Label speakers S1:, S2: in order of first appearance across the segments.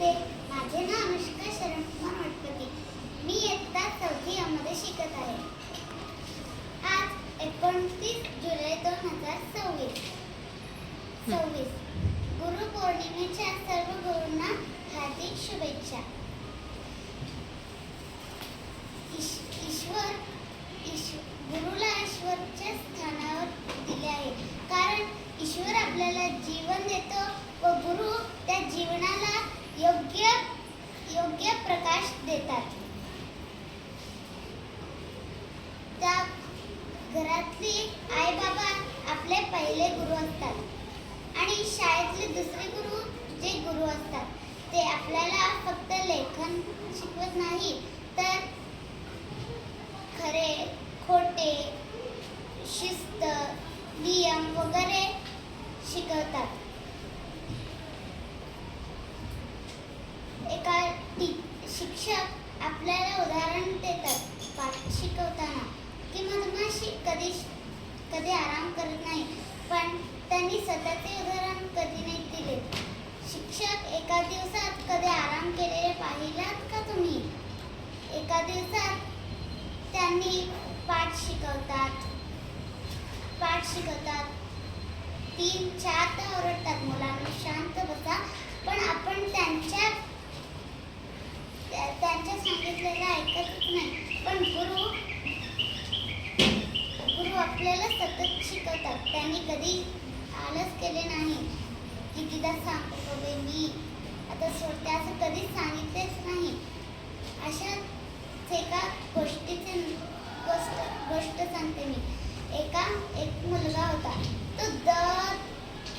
S1: नमस्ते, माझे नाव अनुष्का शरण कुमार वटपती. मी इयत्ता 4थी मध्ये शिकत आहे. आज 29 जुलै 2026 गुरुपौर्णिमेच्या सर्व गुरूंना हार्दिक शुभेच्छा. गुरुला ईश्वरच्या स्थानावर दिले आहे, कारण ईश्वर आपल्याला जीवन देतो व गुरु त्या जीवनाला योग्य प्रकाश देतात. त्या घरातली आई बाबा आपले पहिले गुरु असतात आणि शाळेतले दुसरे गुरु जे गुरु असतात ते आपल्याला फक्त लेखन शिकवत नाही, तर खरे खोटे, शिस्त, नियम वगैरे शिकवतात. एका शिक्षक आपल्याला उदाहरण देतात पाठ शिकवताना की मधमाशी कधी आराम करत नाही, पण त्यांनी स्वतःचे उदाहरण कधी नाही दिले. शिक्षक एका दिवसात कधी आराम केलेले पाहिलात का तुम्ही? एका दिवसात त्यांनी पाठ शिकवतात 3-4 तास ओरडतात, मुलांना शांत बसा, पण आपण त्यांच्या सांगितलेलं ऐकतच नाही. पण गुरु आपल्याला सतत शिकवतात. त्यांनी कधी आलस केले नाही, कितीदा सांगतो मी आता सोडते असं कधीच सांगितलेच नाही. अशाच एका गोष्ट सांगते मी. एक मुलगा होता, तो दर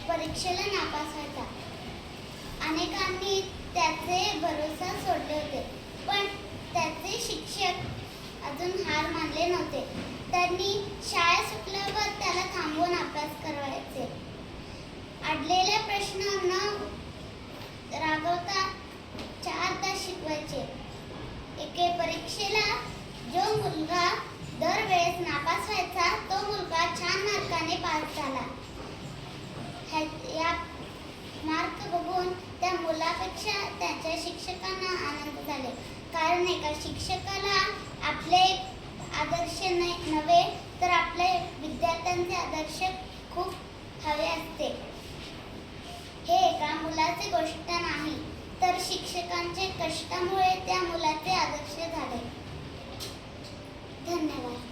S1: परीक्षेला नापास व्हायचा. अनेकांनी त्याचे भरोसा सोडले होते, पण त्याचे शिक्षक अजून हार मानले नव्हते. त्यांनी शाळा सुटल्यावर त्याला थांबवून अभ्यास करवायचे. अडलेले प्रश्न न रागवता 4 तास शिकवायचे. एके परीक्षेला जो मुलगा दरवेळेस नापास व्हायचा, तो मुलगा छान मार्काने पास झाला. या मार्क बघून त्या मुलापेक्षा त्याच्या शिक्षकांना आनंद झाले, कारण एका शिक्षकाला आपले आदर्श नव्हे तर आपल्या विद्यार्थ्यांचे आदर्श खूप हवे असते. हे एका मुलाची गोष्ट नाही, तर शिक्षकांचे कष्टामुळे त्या मुलाचे आदर्श झाले. धन्यवाद.